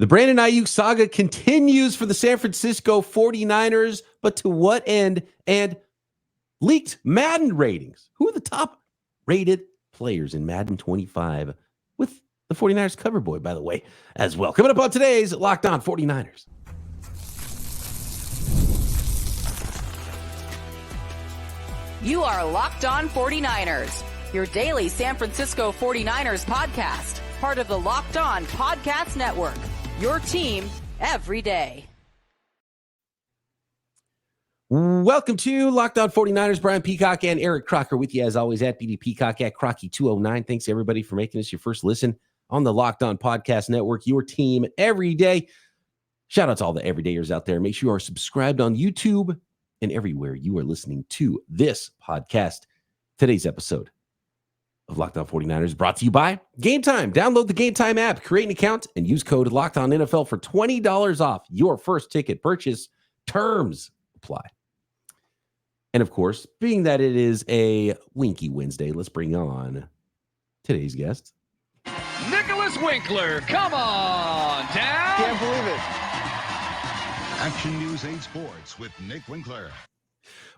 The Brandon Aiyuk saga continues for the San Francisco 49ers, but to what end? And leaked Madden ratings. Who are the top rated players in Madden 25 with the 49ers cover boy, by the way, as well. Coming up on today's Locked On 49ers. You are Locked On 49ers, your daily San Francisco 49ers podcast, part of the Locked On Podcast Network, your team every day. Welcome to Locked On 49ers. Brian Peacock and Eric Crocker with you as always at BD Peacock at Crocky209. Thanks everybody for making this your first listen on the Locked On Podcast Network, your team every day. Shout out to all the everydayers out there. Make sure you are subscribed on YouTube and everywhere you are listening to this podcast. Today's episode of Locked On 49ers brought to you by Gametime. Download the Gametime app, create an account, and use code LOCKEDONNFL for $20 off your first ticket purchase. Terms apply. And of course, being that it is a Winky Wednesday, let's bring on today's guest. Nicholas Winkler, come on down. Can't believe it. Action News 8 Sports with Nick Winkler.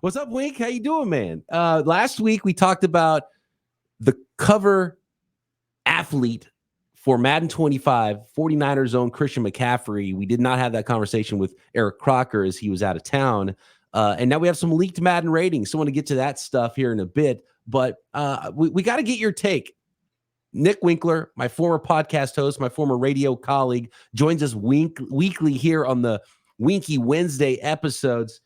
What's up, Wink? How you doing, man? Last week we talked about the cover athlete for Madden 25, 49ers own Christian McCaffrey. We did not have that conversation with Eric Crocker as he was out of town. And now we have some leaked Madden ratings. So I want to get to that stuff here in a bit. But we got to get your take. Nick Winkler, my former podcast host, my former radio colleague, joins us weekly here on the Winky Wednesday episodes,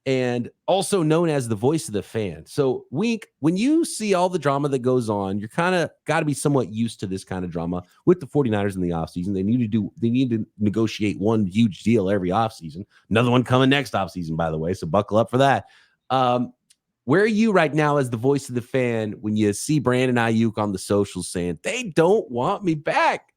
and also known as the voice of the fan. So, Wink, when you see all the drama that goes on, you're kind of got to be somewhat used to this kind of drama with the 49ers in the offseason. They need to negotiate one huge deal every offseason. Another one coming next offseason, by the way, so buckle up for that. Where are you right now as the voice of the fan when you see Brandon Aiyuk on the socials saying, they don't want me back?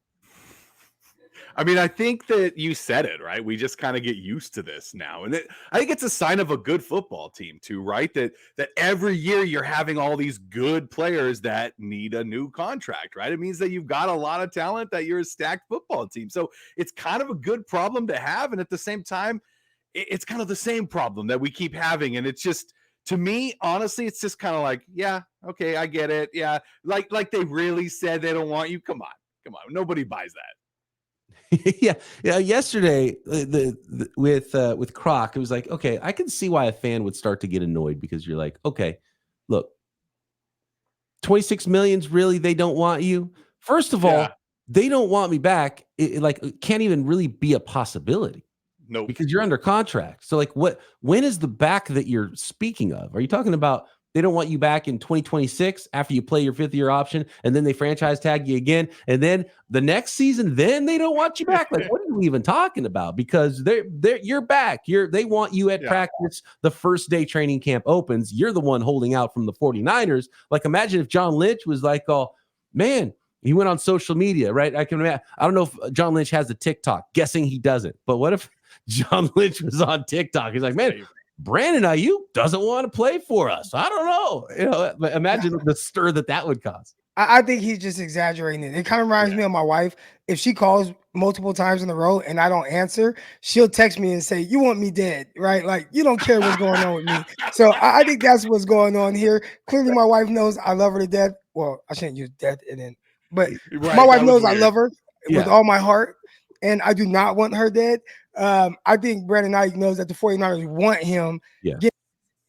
I mean, I think that you said it, right? We just kind of get used to this now. And I think it's a sign of a good football team too, right? That every year you're having all these good players that need a new contract, right? It means that you've got a lot of talent, that you're a stacked football team. So it's kind of a good problem to have. And at the same time, it's kind of the same problem that we keep having. And it's just, to me, honestly, it's just kind of like, yeah, okay, I get it. Yeah. Like they really said they don't want you. Come on. Nobody buys that. Yeah. Yesterday, with Croc, it was like, okay, I can see why a fan would start to get annoyed, because you're like, okay, look, 26 million's really, they don't want you. First of all, they don't want me back. It can't even really be a possibility. No, because you're under contract. So when is the back that you're speaking of? Are you talking about they don't want you back in 2026 after you play your 5th-year option, and then they franchise tag you again, and then the next season, then they don't want you back? Like, what are we even talking about? Because you're back. They want you at practice the first day training camp opens. You're the one holding out from the 49ers. Like, imagine if John Lynch was like, oh, man, he went on social media, right? I don't know if John Lynch has a TikTok. Guessing he doesn't. But what if John Lynch was on TikTok? He's like, man, Brandon Aiyuk doesn't want to play for us. I don't know. But imagine the stir that would cause. I think he's just exaggerating it. It kind of reminds me of my wife. If she calls multiple times in a row and I don't answer, she'll text me and say, you want me dead, right? Like, you don't care what's going on with me. So I think that's what's going on here. Clearly, my wife knows I love her to death. Well, I shouldn't use death but my wife knows I love her with all my heart, and I do not want her dead. I think Brandon Aiyuk knows that the 49ers want him. Yeah.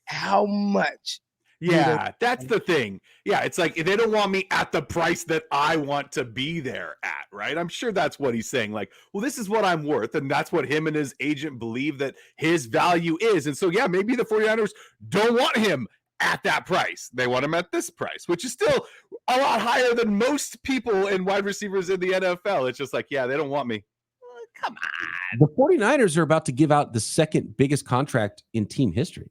How much? Yeah, that's the thing. Yeah, it's like they don't want me at the price that I want to be there at, right? I'm sure that's what he's saying. Like, well, this is what I'm worth, and that's what him and his agent believe that his value is. And so, yeah, maybe the 49ers don't want him at that price. They want him at this price, which is still a lot higher than most people and wide receivers in the NFL. It's just like, yeah, they don't want me. Come on. The 49ers are about to give out the second biggest contract in team history.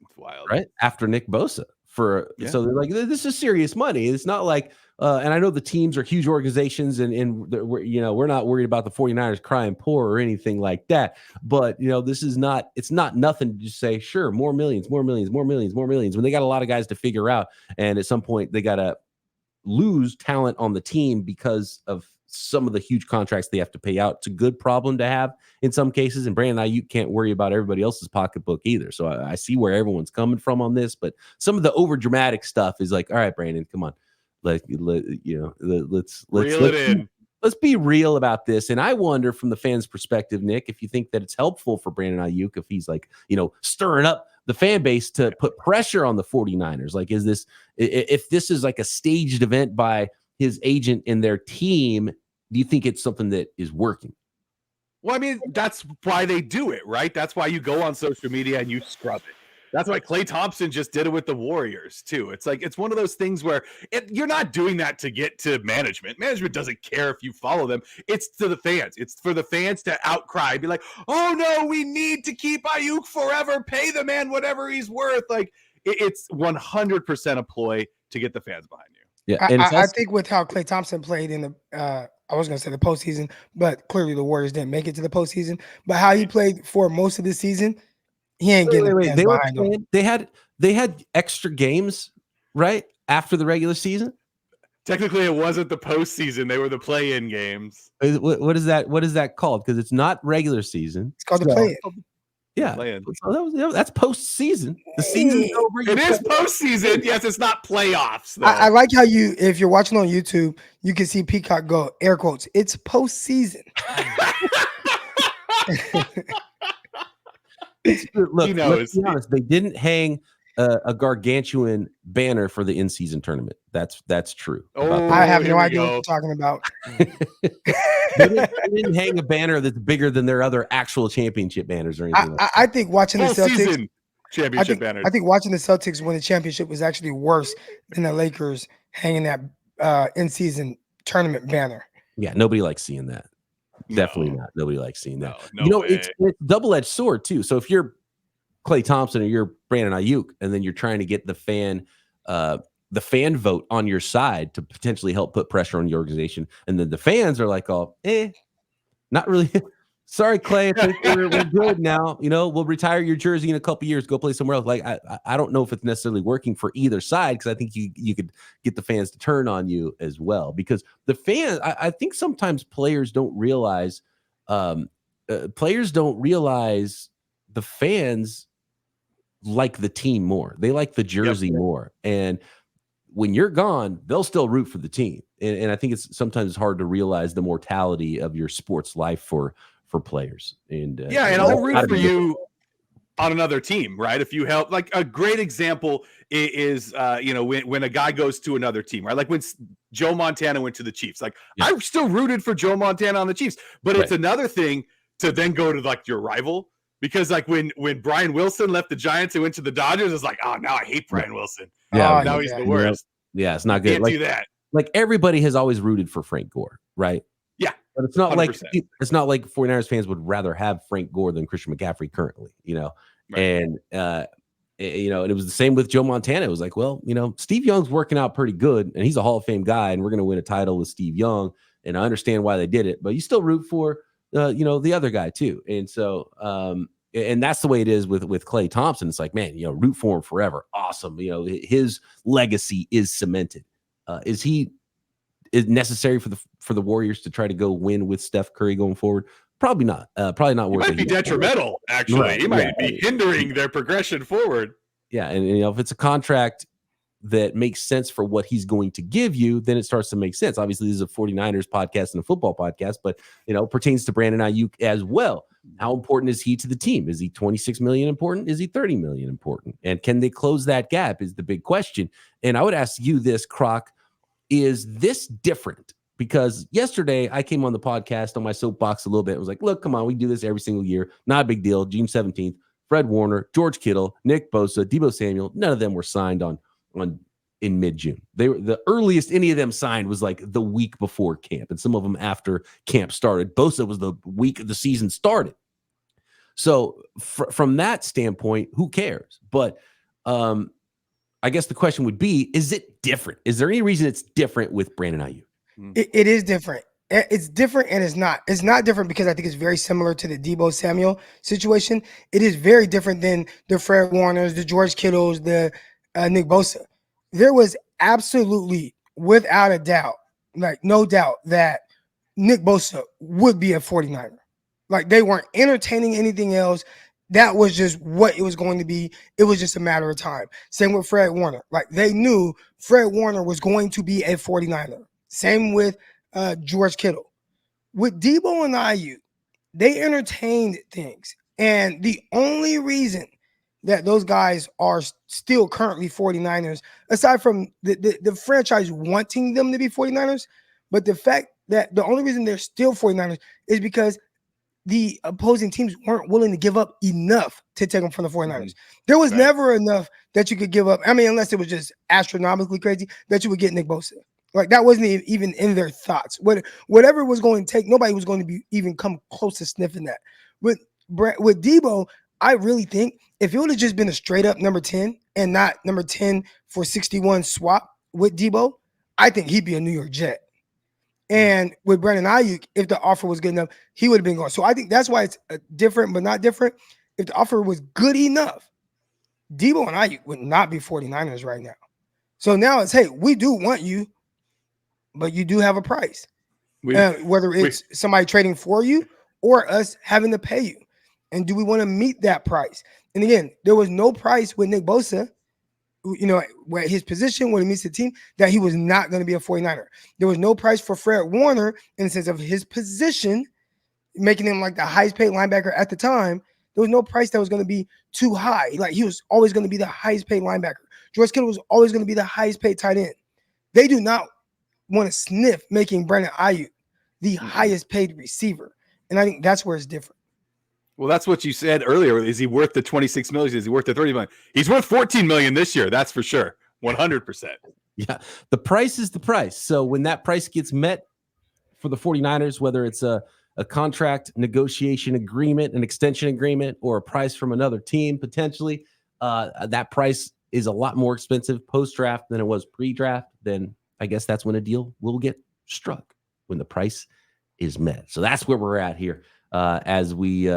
It's wild. Right? After Nick Bosa. So they're like, this is serious money. It's not like, and I know the teams are huge organizations, and we're not worried about the 49ers crying poor or anything like that. But, it's not nothing to just say, sure, more millions, when they got a lot of guys to figure out. And at some point they got to lose talent on the team because of some of the huge contracts they have to pay out. It's a good problem to have in some cases. And Brandon Aiyuk can't worry about everybody else's pocketbook either. So I see where everyone's coming from on this. But some of the over dramatic stuff is like, all right, Brandon, come on, let's be real about this. And I wonder from the fans' perspective, Nick, if you think that it's helpful for Brandon Aiyuk, if he's like, stirring up the fan base to put pressure on the 49ers. Like, if this is like a staged event by his agent and their team, do you think it's something that is working? Well, I mean, that's why they do it, right? That's why you go on social media and you scrub it. That's why Klay Thompson just did it with the Warriors too. It's like, it's one of those things where you're not doing that to get to management. Management doesn't care if you follow them. It's to the fans. It's for the fans to outcry, be like, oh no, we need to keep Aiyuk forever. Pay the man whatever he's worth. Like, it's 100% a ploy to get the fans behind you. Yeah, and I think with how Klay Thompson played in the I was going to say the postseason, but clearly the Warriors didn't make it to the postseason. But how he played for most of the season, he ain't getting the fans behind him. They had extra games, right, after the regular season. Technically, it wasn't the postseason; they were the play-in games. What is that? What is that called? Because it's not regular season. It's called the play-in. Yeah, so that's postseason. The season's over. It is postseason. Yes, it's not playoffs. I like how if you're watching on YouTube, you can see Peacock go air quotes. It's postseason. Look, let's be honest. They didn't hang a gargantuan banner for the in-season tournament. That's true. I have no idea what you're talking about. They didn't hang a banner that's bigger than their other actual championship banners or anything. I think watching the Celtics championship banners. I think watching the Celtics win the championship was actually worse than the Lakers hanging that in-season tournament banner. Yeah, nobody likes seeing that. Definitely not. Nobody likes seeing that. No it's a double-edged sword too. So if you're Klay Thompson or you're Brandon Aiyuk, and then you're trying to get the fan vote on your side to potentially help put pressure on the organization, and then the fans are like, "Oh, not really." Sorry, Klay. I think we're good now. We'll retire your jersey in a couple years. Go play somewhere else. Like, I don't know if it's necessarily working for either side, because I think you could get the fans to turn on you as well. Because the fans, I think sometimes players don't realize the fans like the team more. They like the jersey more. And when you're gone, they'll still root for the team. And I think it's sometimes hard to realize the mortality of your sports life for players. And and I'll root for you on another team, right? If you help, like a great example is when a guy goes to another team, right? Like when Joe Montana went to the Chiefs. Like, I still rooted for Joe Montana on the Chiefs, but it's another thing to then go to like your rival. Because like when Brian Wilson left the Giants and went to the Dodgers, it's like, oh, now I hate Brian Wilson. Yeah, now he's the worst. Yeah, it's not good. Can't do that. Like everybody has always rooted for Frank Gore, right? Yeah, but it's not 100%. like 49ers fans would rather have Frank Gore than Christian McCaffrey currently, Right. And and it was the same with Joe Montana. It was like, well, Steve Young's working out pretty good, and he's a Hall of Fame guy, and we're going to win a title with Steve Young, and I understand why they did it, but you still root for the other guy too, and so and that's the way it is with Klay Thompson. It's like, man, root for him forever. Awesome. His legacy is cemented. Is necessary for the Warriors to try to go win with Steph Curry going forward? Probably not. Probably not. It might be detrimental, actually. Right. He might be hindering their progression forward. Yeah, and if it's a contract that makes sense for what he's going to give you, then it starts to make sense. Obviously, this is a 49ers podcast and a football podcast, but pertains to Brandon Aiyuk as well. How important is he to the team? Is he 26 million important? Is he 30 million important? And can they close that gap is the big question. And I would ask you this, Croc, is this different? Because yesterday I came on the podcast on my soapbox a little bit. I was like, look, come on, we do this every single year. Not a big deal. June 17th, Fred Warner, George Kittle, Nick Bosa, Deebo Samuel, none of them were signed in mid-June. They were the earliest any of them signed was like the week before camp, and some of them after camp started. Bosa was the week the season started. So from that standpoint, who cares? But I guess the question would be, is it different? Is there any reason it's different with Brandon Aiyuk? It is different. It's different, and it's not. It's not different because I think it's very similar to the Deebo Samuel situation. It is very different than the Fred Warners, the George Kittles, the Nick Bosa. There was absolutely, without a doubt, like no doubt, that Nick Bosa would be a 49er. Like, they weren't entertaining anything else. That was just what it was going to be. It was just a matter of time. Same with Fred Warner. Like, they knew Fred Warner was going to be a 49er. Same with George Kittle. With Deebo and Aiyuk, they entertained things. And the only reason that those guys are still currently 49ers, aside from the franchise wanting them to be 49ers, but the fact that the only reason they're still 49ers is because the opposing teams weren't willing to give up enough to take them from the 49ers. There was never enough that you could give up. I mean, unless it was just astronomically crazy, that you would get Nick Bosa. Like, that wasn't even in their thoughts. Whatever it was going to take, nobody was going to be even come close to sniffing that. With Deebo, I really think if it would have just been a straight up number 10 and not number 10 for 61 swap with Deebo, I think he'd be a New York Jet. And with Brandon Aiyuk, if the offer was good enough, he would have been gone. So I think that's why it's different, but not different. If the offer was good enough, Deebo and Aiyuk would not be 49ers right now. So now it's, hey, we do want you, but you do have a price. Whether it's somebody trading for you or us having to pay you. And do we want to meet that price? And again, there was no price with Nick Bosa, you know, where his position, when he meets the team, that he was not going to be a 49er. There was no price for Fred Warner in the sense of his position, making him like the highest paid linebacker at the time. There was no price that was going to be too high. Like, he was always going to be the highest paid linebacker. George Kittle was always going to be the highest paid tight end. They do not want to sniff making Brandon Aiyuk the highest paid receiver. And I think that's where it's different. Well, that's what you said earlier. Is he worth the 26 million? Is he worth the 30 million? He's worth 14 million this year. That's for sure. 100%. Yeah. The price is the price. So when that price gets met for the 49ers, whether it's a contract negotiation agreement, an extension agreement, or a price from another team, potentially, that price is a lot more expensive post-draft than it was pre-draft. Then I guess that's when a deal will get struck, when the price is met. So that's where we're at here. As we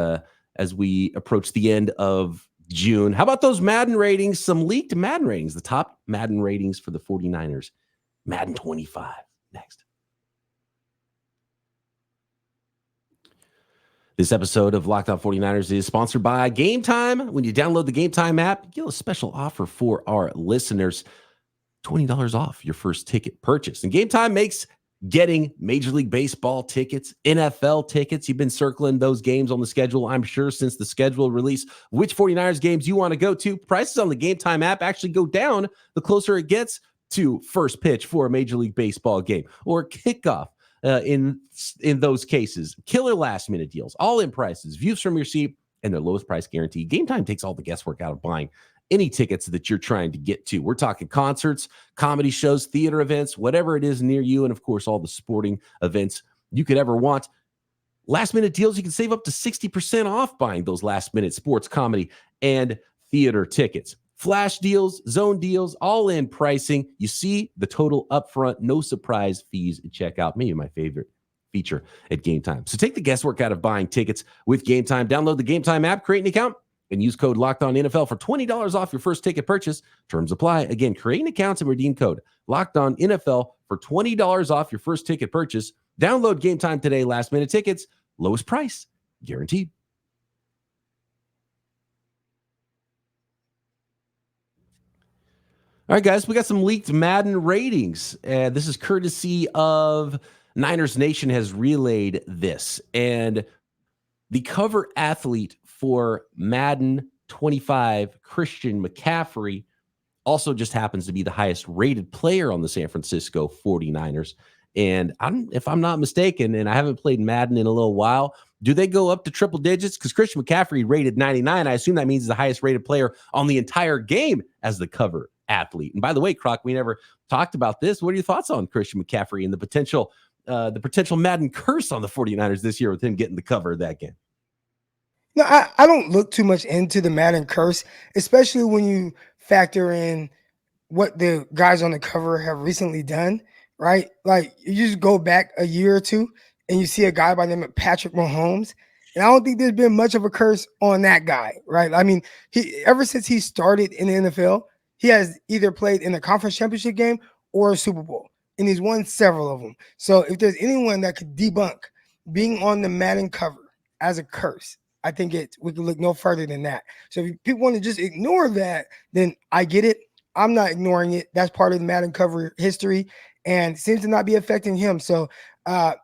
approach the end of June. How about those Madden ratings? Some leaked Madden ratings. The top Madden ratings for the 49ers. Madden 25. Next. This episode of Locked On 49ers is sponsored by Gametime. When you download the Gametime app, you get a special offer for our listeners. $20 off your first ticket purchase. And Gametime makes getting Major League Baseball tickets, NFL tickets. You've been circling those games on the schedule, I'm sure, since the schedule release. Which 49ers games you want to go to. Prices on the Gametime app actually go down the closer it gets to first pitch for a Major League Baseball game or kickoff in those cases. Killer last-minute deals, all-in prices, views from your seat, and their lowest price guarantee. Gametime takes all the guesswork out of buying any tickets that you're trying to get to. We're talking concerts, comedy shows, theater events, whatever it is near you, and of course, all the sporting events you could ever want. Last minute deals, you can save up to 60% off buying those last minute sports, comedy, and theater tickets. Flash deals, zone deals, all in pricing. You see the total upfront, no surprise fees at checkout. Maybe my favorite feature at Gametime. So take the guesswork out of buying tickets with Gametime. Download the Gametime app, create an account, and use code LOCKEDONNFL for $20 off your first ticket purchase. Terms apply. Again, create an account and redeem code LOCKEDONNFL for $20 off your first ticket purchase. Download Gametime today. Last minute tickets, lowest price, guaranteed. All right, guys, we got some leaked Madden ratings. This is courtesy of Niners Nation has relayed this. And the cover athlete for Madden 25, Christian McCaffrey, also just happens to be the highest rated player on the San Francisco 49ers. And if I'm not mistaken, and I haven't played Madden in a little while, do they go up to triple digits? Because Christian McCaffrey rated 99. I assume that means he's the highest rated player on the entire game as the cover athlete. And by the way, Croc, we never talked about this. What are your thoughts on Christian McCaffrey and the potential Madden curse on the 49ers this year with him getting the cover of that game? No, I don't look too much into the Madden curse, especially when you factor in what the guys on the cover have recently done, right? Like, you just go back a year or two and you see a guy by the name of Patrick Mahomes, and I don't think there's been much of a curse on that guy, right? I mean, ever since he started in the NFL, he has either played in a conference championship game or a Super Bowl. and he's won several of them. So if there's anyone that could debunk being on the Madden cover as a curse, I think we can look no further than that. So if people want to just ignore that, then I get it. I'm not ignoring it. That's part of the Madden cover history and seems to not be affecting him. So I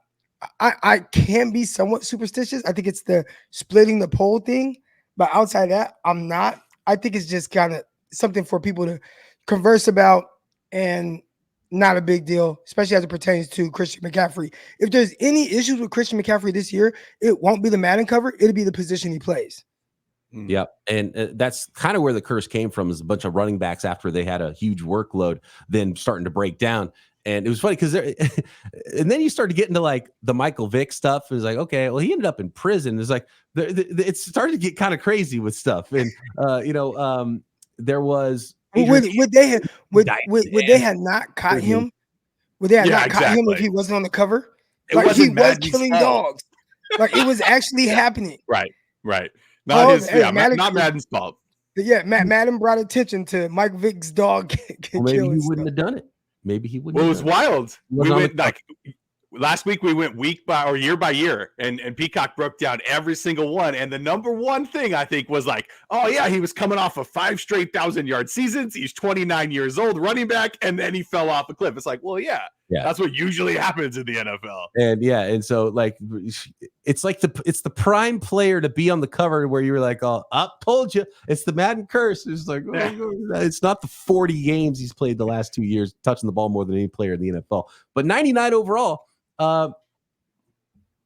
can be somewhat superstitious. I think it's the splitting the poll thing. But outside of that, I'm not. I think it's just kind of something for people to converse about and not a big deal, especially as it pertains to Christian McCaffrey. If there's any issues with Christian McCaffrey this year, it won't be the Madden cover. It'll be the position he plays. Yep. And that's kind of where the curse came from, is a bunch of running backs after they had a huge workload, then starting to break down. And it was funny because and then you start to get into like the Michael Vick stuff. It was like, okay, well, he ended up in prison. It's like it started to get kind of crazy with stuff. And there was would they have not caught him? Would they have not caught him if he wasn't on the cover? Like he was killing dogs. Like it was actually happening. Right. Not Madden's fault. Yeah, Madden brought attention to Mike Vick's dog. Maybe he wouldn't have done it. Maybe he wouldn't. Well, it was wild. We went last week. We went year by year, and Peacock broke down every single one. And the number one thing I think was like, oh yeah, he was coming off of 5 straight 1,000-yard seasons. He's 29 years old, running back, and then he fell off a cliff. It's like, well, yeah, that's what usually happens in the NFL. And so like it's the prime player to be on the cover where you're like, oh, told you, it's the Madden curse. It's like, it's not the 40 games he's played the last 2 years, touching the ball more than any player in the NFL, but 99 overall.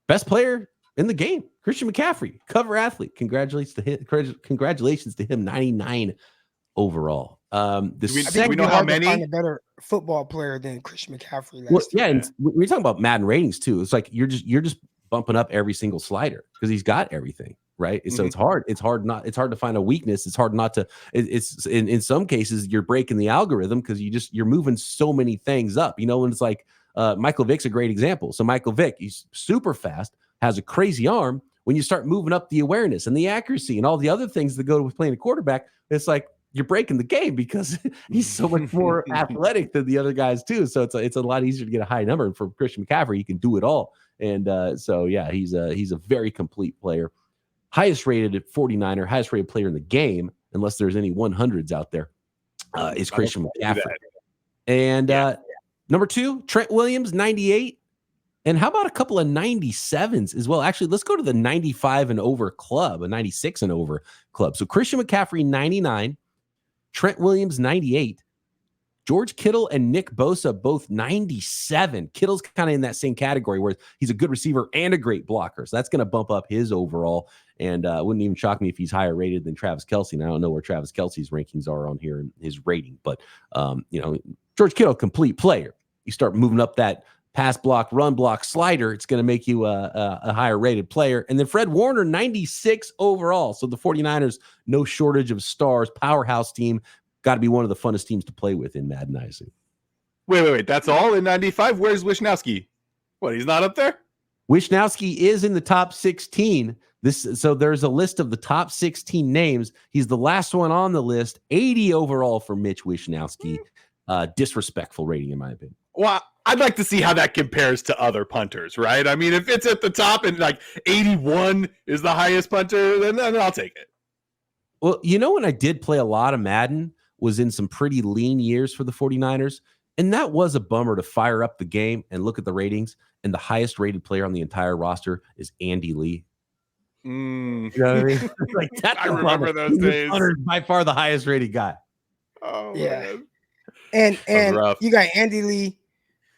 Best player in the game, Christian McCaffrey, cover athlete. Congratulations to him, 99 overall. We know how many find a better football player than Christian McCaffrey. And we're talking about Madden ratings too. It's like you're just bumping up every single slider because he's got everything, right? So it's hard to find a weakness. It's hard not to. It's in some cases you're breaking the algorithm because you're moving so many things up. And it's like. Michael Vick's a great example. So Michael Vick, he's super fast, has a crazy arm. When you start moving up the awareness and the accuracy and all the other things that go with playing a quarterback, it's like you're breaking the game because he's so much more athletic than the other guys too. So it's a lot easier to get a high number. And for Christian McCaffrey, he can do it all. And he's a very complete player. Highest rated 49er, highest rated player in the game, unless there's any 100s out there, is Christian McCaffrey. And number 2, Trent Williams, 98. And how about a couple of 97s as well? Actually, let's go to the 95 and over club, a 96 and over club. So Christian McCaffrey, 99. Trent Williams, 98. George Kittle and Nick Bosa, both 97. Kittle's kind of in that same category where he's a good receiver and a great blocker. So that's going to bump up his overall. And wouldn't even shock me if he's higher rated than Travis Kelce. And I don't know where Travis Kelce's rankings are on here in his rating. But, George Kittle, complete player. You start moving up that pass block, run block, slider, it's going to make you a higher rated player. And then Fred Warner, 96 overall. So the 49ers, no shortage of stars, powerhouse team, got to be one of the funnest teams to play with in Madden, I assume. Wait. That's all in 95? Where's Wishnowski? What, he's not up there? Wishnowski is in the top 16. So there's a list of the top 16 names. He's the last one on the list, 80 overall for Mitch Wishnowski. Disrespectful rating, in my opinion. Well, I'd like to see how that compares to other punters, right? I mean, if it's at the top and like 81 is the highest punter, then I'll take it. Well, when I did play a lot of Madden was in some pretty lean years for the 49ers. And that was a bummer to fire up the game and look at the ratings. And the highest rated player on the entire roster is Andy Lee. You know what I mean? Like, I remember those days. By far the highest rated guy. Oh, yeah. Man. And you got Andy Lee,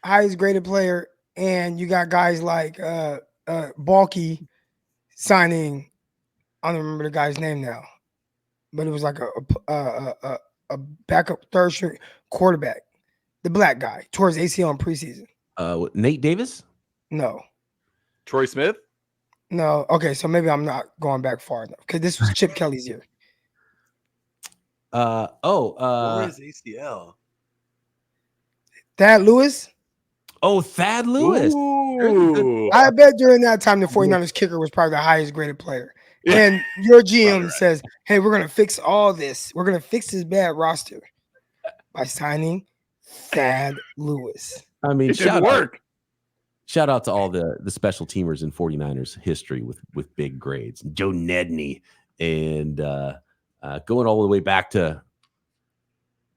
highest graded player, and you got guys like Balky signing. I don't remember the guy's name now, but it was like a backup third string quarterback, the black guy, towards ACL in preseason. Nate Davis? No. Troy Smith? No. Okay, so maybe I'm not going back far enough because this was Chip Kelly's year. Where is ACL? Thad Lewis? Oh, Thad Lewis. Ooh. I bet during that time the 49ers kicker was probably the highest graded player. Yeah. And your GM says, hey, we're going to fix all this. We're going to fix this bad roster by signing Thad Lewis. I mean, It didn't work. Shout out to all the special teamers in 49ers history with big grades. Joe Nedney and going all the way back to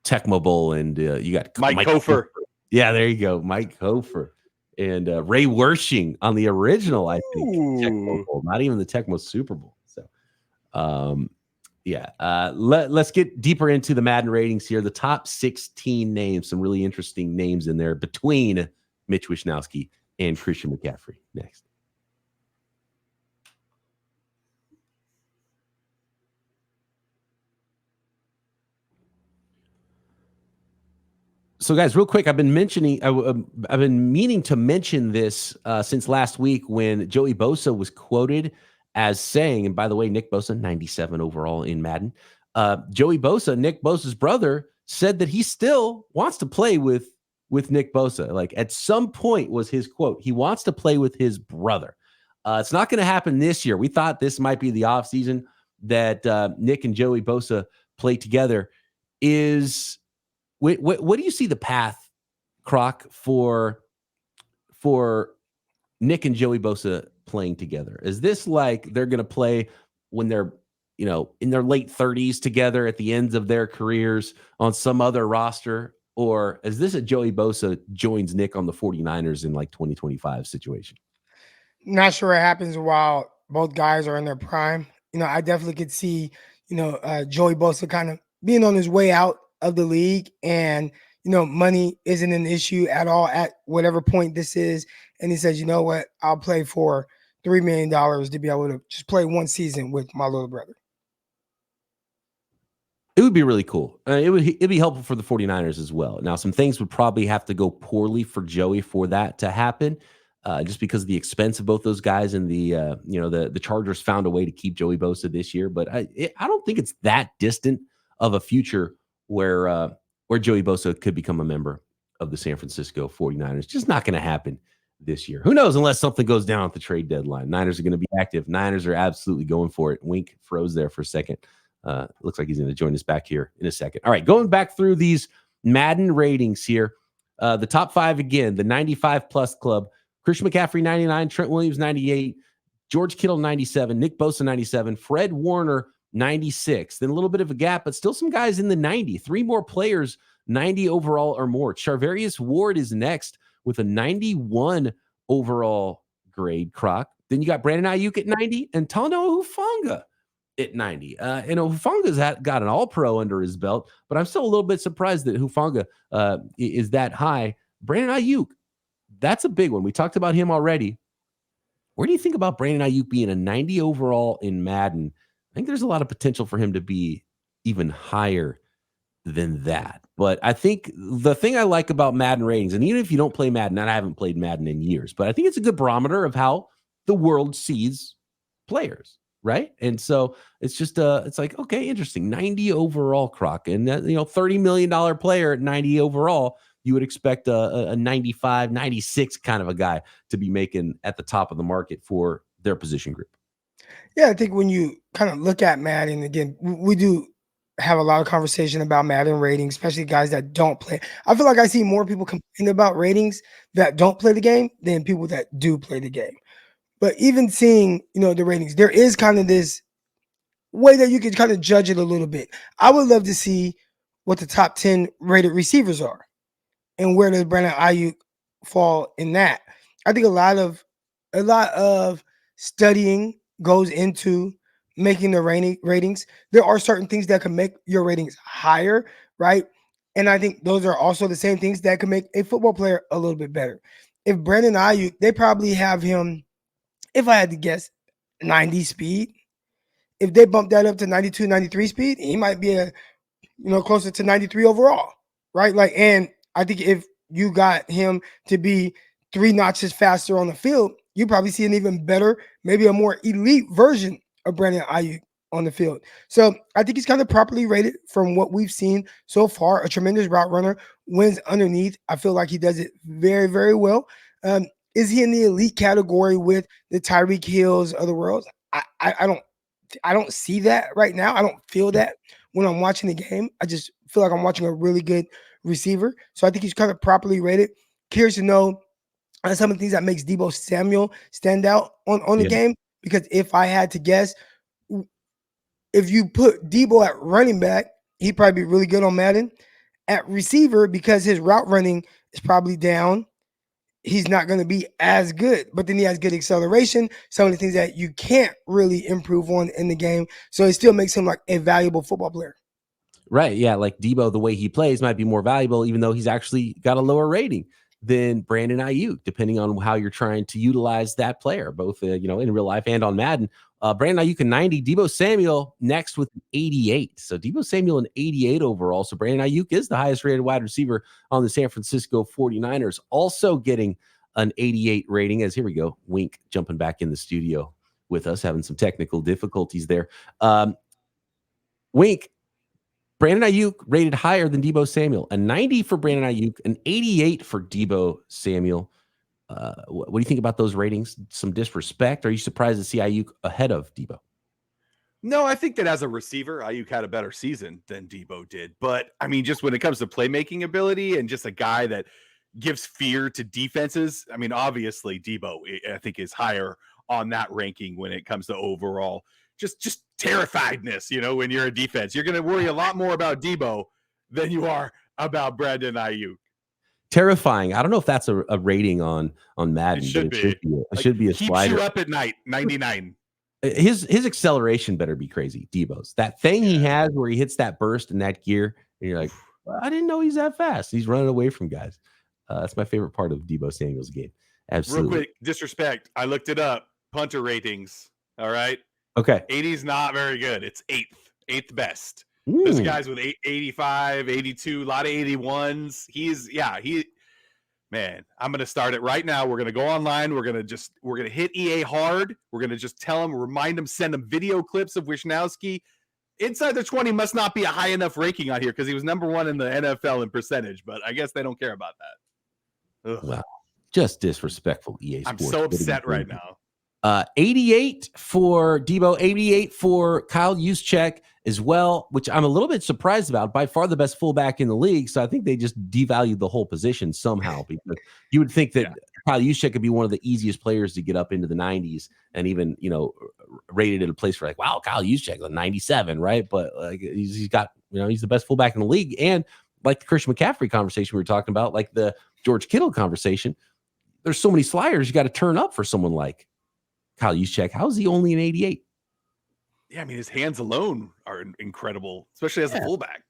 Tecmo Bowl, and you got Mike Hofer. Yeah, there you go, Mike Hofer. And Ray Wershing on the original, I think, Tecmo Bowl, not even the Tecmo Super Bowl. So, let's get deeper into the Madden ratings here. The top 16 names, some really interesting names in there between Mitch Wishnowsky and Christian McCaffrey. Next. So, guys, real quick, I've been meaning to mention this since last week when Joey Bosa was quoted as saying, and by the way, Nick Bosa, 97 overall in Madden. Joey Bosa, Nick Bosa's brother, said that he still wants to play with Nick Bosa. Like, at some point was his quote. He wants to play with his brother. It's not going to happen this year. We thought this might be the offseason that Nick and Joey Bosa play together. What do you see the path, Croc, for Nick and Joey Bosa playing together? Is this like they're going to play when they're, in their late 30s together at the ends of their careers on some other roster? Or is this a Joey Bosa joins Nick on the 49ers in like 2025 situation? Not sure what happens while both guys are in their prime. I definitely could see, Joey Bosa kind of being on his way out of the league, and money isn't an issue at all at whatever point this is. And he says, you know what, I'll play for $3 million to be able to just play one season with my little brother. It would be really cool. It'd be helpful for the 49ers as well. Now, some things would probably have to go poorly for Joey for that to happen, just because of the expense of both those guys, and the Chargers found a way to keep Joey Bosa this year. But I don't think it's that distant of a future where Joey Bosa could become a member of the San Francisco 49ers. Just not going to happen this year. Who knows, unless something goes down at the trade deadline. Niners are going to be active. Niners are absolutely going for it. Wink froze there for a second. Looks like he's going to join us back here in a second. All right, going back through these Madden ratings here. The top 5 again, the 95-plus club. Christian McCaffrey, 99. Trent Williams, 98. George Kittle, 97. Nick Bosa, 97. Fred Warner, 96. Then a little bit of a gap, but still some guys in the 90. 3 more players, 90 overall or more. Charvarius Ward is next with a 91 overall grade, Croc. Then you got Brandon Aiyuk at 90 and Talanoa Hufanga at 90. Hufanga's got an all-pro under his belt, but I'm still a little bit surprised that Hufanga is that high. Brandon Aiyuk, that's a big one. We talked about him already. Where do you think about Brandon Aiyuk being a 90 overall in Madden? I think there's a lot of potential for him to be even higher than that. But I think the thing I like about Madden ratings, and even if you don't play Madden, and I haven't played Madden in years, but I think it's a good barometer of how the world sees players, right? And so it's just it's like, okay, interesting. 90 overall, Croc. And $30 million player at 90 overall, you would expect a 95, 96 kind of a guy to be making at the top of the market for their position group. Yeah, I think when you kind of look at Madden, again, we do have a lot of conversation about Madden ratings, especially guys that don't play. I feel like I see more people complain about ratings that don't play the game than people that do play the game. But even seeing, the ratings, there is kind of this way that you can kind of judge it a little bit. I would love to see what the top 10 rated receivers are and where does Brandon Aiyuk fall in that. I think a lot of studying goes into making the ratings. There are certain things that can make your ratings higher, right? And I think those are also the same things that can make a football player a little bit better. If Brandon Aiyuk, they probably have him, if I had to guess, 90 speed. If they bump that up to 92, 93 speed, he might be closer to 93 overall, right? And I think if you got him to be 3 notches faster on the field, you probably see an even better, maybe a more elite version of Brandon Aiyuk on the field. So I think he's kind of properly rated from what we've seen so far. A tremendous route runner, wins underneath. I feel like he does it very, very well. Is he in the elite category with the Tyreek Hills of the world? I don't see that right now. I don't feel that when I'm watching the game. I just feel like I'm watching a really good receiver. So I think he's kind of properly rated. curious to know some of the things that makes Deebo Samuel stand out on the game. Because if I had to guess, if you put Deebo at running back, he'd probably be really good on Madden. At receiver, because his route running is probably down, he's not going to be as good. But then he has good acceleration, some of the things that you can't really improve on in the game. So it still makes him like a valuable football player. Right. Yeah. Like Deebo, the way he plays might be more valuable, even though he's actually got a lower rating than Brandon Aiyuk, depending on how you're trying to utilize that player, both, in real life and on Madden. Brandon Aiyuk, 90. Deebo Samuel next with 88. So Deebo Samuel, an 88 overall. So Brandon Aiyuk is the highest rated wide receiver on the San Francisco 49ers, also getting an 88 rating. As here we go, Wink jumping back in the studio with us, having some technical difficulties there. Wink, Brandon Aiyuk rated higher than Deebo Samuel. A 90 for Brandon Aiyuk, an 88 for Deebo Samuel. What do you think about those ratings? Some disrespect? Are you surprised to see Aiyuk ahead of Deebo? No, I think that as a receiver, Aiyuk had a better season than Deebo did. But I mean, just when it comes to playmaking ability and just a guy that gives fear to defenses, I mean, obviously Deebo, I think, is higher on that ranking when it comes to overall just terrifiedness. When you're a defense, you're going to worry a lot more about Deebo than you are about Brandon Aiyuk. Terrifying. I don't know if that's a rating on Madden. It should be. It should be a keeps slider. You up at night. 99. His acceleration better be crazy. Deebo's that thing he has where he hits that burst in that gear, and you're like, well, I didn't know he's that fast. He's running away from guys. That's my favorite part of Deebo Samuel's game. Absolutely. Real quick, disrespect. I looked it up. Punter ratings. All right. Okay. 80's not very good. It's eighth best. There's guys with 85, 82, a lot of 81s. Man, I'm going to start it right now. We're going to go online. We're going to hit EA hard. We're going to just tell them, remind them, send them video clips of Wisnowski. Inside the 20 must not be a high enough ranking on here because he was number 1 in the NFL in percentage, but I guess they don't care about that. Ugh. Wow. Just disrespectful, EA Sports. I'm so upset right now. 88 for Deebo, 88 for Kyle Juszczyk as well, which I'm a little bit surprised about. By far the best fullback in the league, so I think they just devalued the whole position somehow because you would think that Kyle Juszczyk could be one of the easiest players to get up into the 90s and even, rated at a place for like, wow, Kyle Juszczyk, 97, right? But like he's got, he's the best fullback in the league. And like the Christian McCaffrey conversation we were talking about, like the George Kittle conversation, there's so many sliders you got to turn up for someone like Kyle Juszczyk. How is he only an 88? Yeah, I mean, his hands alone are incredible, especially as a fullback.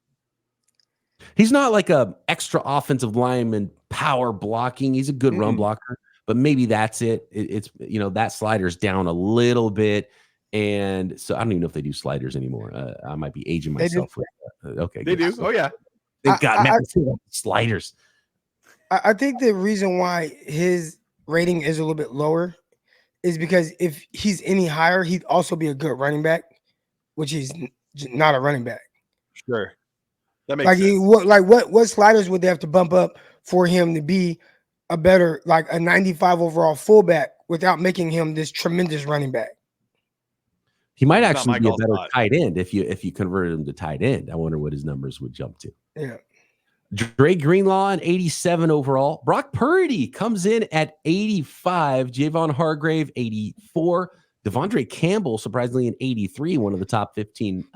He's not like a extra offensive lineman power blocking. He's a good run blocker, but maybe that's it. It's that slider's down a little bit, and so I don't even know if they do sliders anymore. I might be aging myself. Okay, they do. Oh yeah, they've got sliders. I think the reason why his rating is a little bit lower is because if he's any higher, he'd also be a good running back, which he's not a running back. Sure. That makes sense. What sliders would they have to bump up for him to be a better, like a 95 overall fullback without making him this tremendous running back? He might actually be a better tight end if you converted him to tight end. I wonder what his numbers would jump to. Yeah. Dre Greenlaw an 87 overall. Brock Purdy comes in at 85. Javon Hargrave 84. Devondre Campbell surprisingly an 83, one of the top 15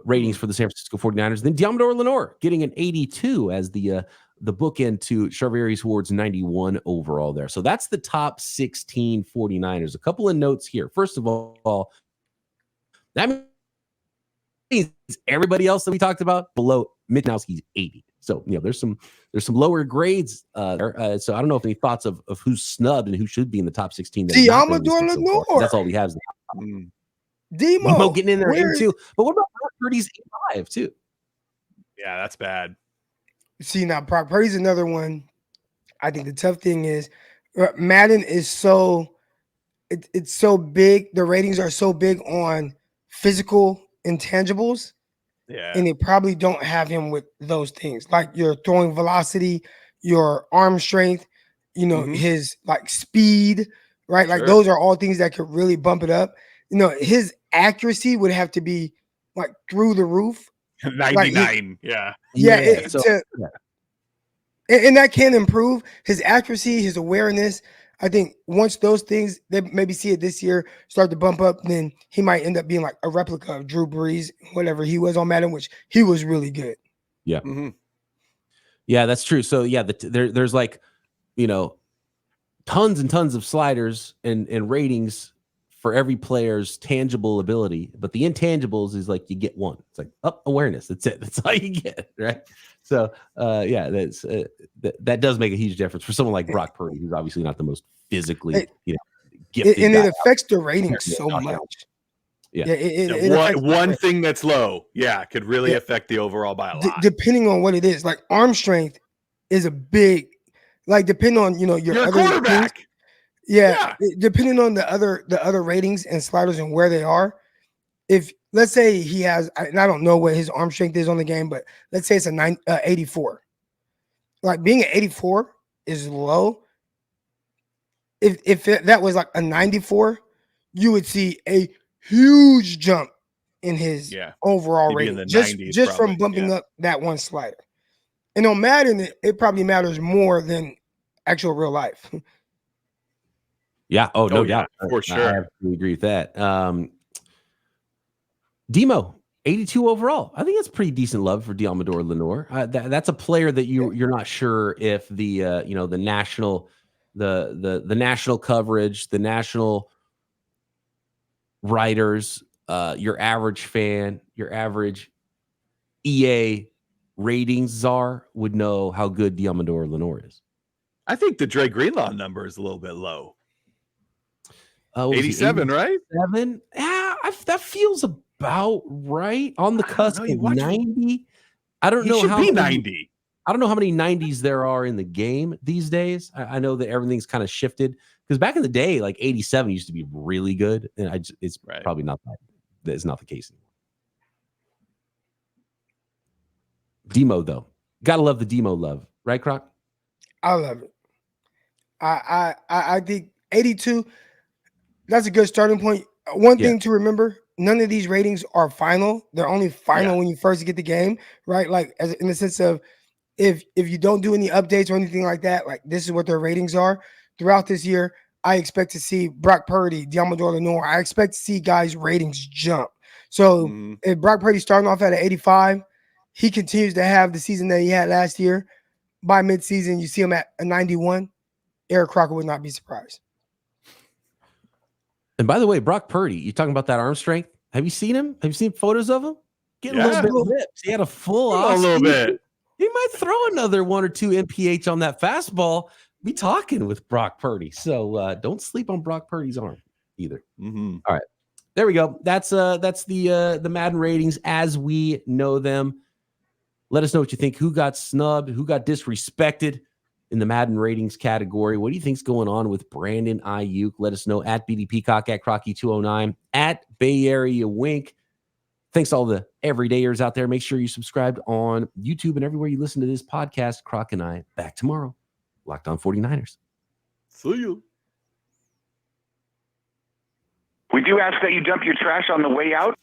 ratings for the San Francisco 49ers. Then Deommodore Lenoir getting an 82 as the bookend to Charvarius Ward's 91 overall there. So that's the top 16 49ers. A couple of notes here. First of all, that means everybody else that we talked about below Mitnowski's 80. So, there's some lower grades there. So I don't know if any thoughts of who's snubbed and who should be in the top 16. Deommodore Lenoir. That's all we have. Demo getting in there 82. But what about Brock Purdy's 85 too? Yeah, that's bad. See, now Brock Purdy's another one. I think the tough thing is Madden is so it's so big. The ratings are so big on physical intangibles. Yeah. And they probably don't have him with those things like your throwing velocity, your arm strength, his like speed, right? Like those are all things that could really bump it up. His accuracy would have to be like through the roof. 99. Yeah. And that can improve his accuracy, his awareness. I think once those things, they maybe see it this year, start to bump up, then he might end up being like a replica of Drew Brees, whatever he was on Madden, which he was really good. Yeah. Mhm. Yeah, that's true. So yeah, there's like, tons and tons of sliders and ratings for every player's tangible ability, but the intangibles is like you get one. It's like awareness. That's it. That's all you get, right? So yeah, that's that does make a huge difference for someone like Brock Purdy, who's obviously not the most physically gifted, and guy it affects the ratings so much. Yeah, one thing that's low, could really affect the overall by a lot. Depending on what it is, like arm strength is a big, like depending on your You're a other quarterback. things, depending on the other ratings and sliders and where they are. If let's say he has, and I don't know what his arm strength is on the game, but let's say it's a 84. Like being at 84 is low. If that was like a 94, you would see a huge jump in his overall rating, just from bumping up that one slider. And on Madden, it probably matters more than actual real life. Yeah. Oh, no doubt. For sure. I absolutely agree with that. Demo, 82 overall. I think that's pretty decent love for Diamador Lenore. That's a player that you're not sure if the the national national coverage, the national writers, your average fan, your average EA ratings czar would know how good Diamador Lenore is. I think the Dre Greenlaw number is a little bit low. 87, 87, right? 7. Yeah, that feels about right on the cusp of 90. I don't know how be 90. I don't know how many 90s there are in the game these days. I know that everything's kind of shifted because back in the day, like 87 used to be really good, and it's probably not that. That is not the case anymore. Demo though, gotta love the Demo love, right, Croc? I love it. I think 82. That's a good starting point. One thing to remember: none of these ratings are final. They're only final when you first get the game, right? Like as in the sense of if you don't do any updates or anything like that, like this is what their ratings are throughout this year. I expect to see Brock Purdy, Diamador Lenore. I expect to see guys' ratings jump. So if Brock Purdy's starting off at an 85, he continues to have the season that he had last year. By midseason, you see him at a 91. Eric Crocker would not be surprised. And by the way, Brock Purdy, you're talking about that arm strength. Have you seen him? Have you seen photos of him? Getting a little bit ripped. He had a full a little bit. He might throw another 1 or 2 MPH on that fastball. Be talking with Brock Purdy. So don't sleep on Brock Purdy's arm either. All right. There we go. That's the Madden ratings as we know them. Let us know what you think. Who got snubbed? Who got disrespected in the Madden ratings category? What do you think's going on with Brandon Aiyuk? Let us know at BD Peacock, at Crocky209, at Bay Area Wink. Thanks to all the everydayers out there. Make sure you subscribe on YouTube and everywhere you listen to this podcast. Croc and I back tomorrow. Locked on 49ers. See you. We do ask that you dump your trash on the way out.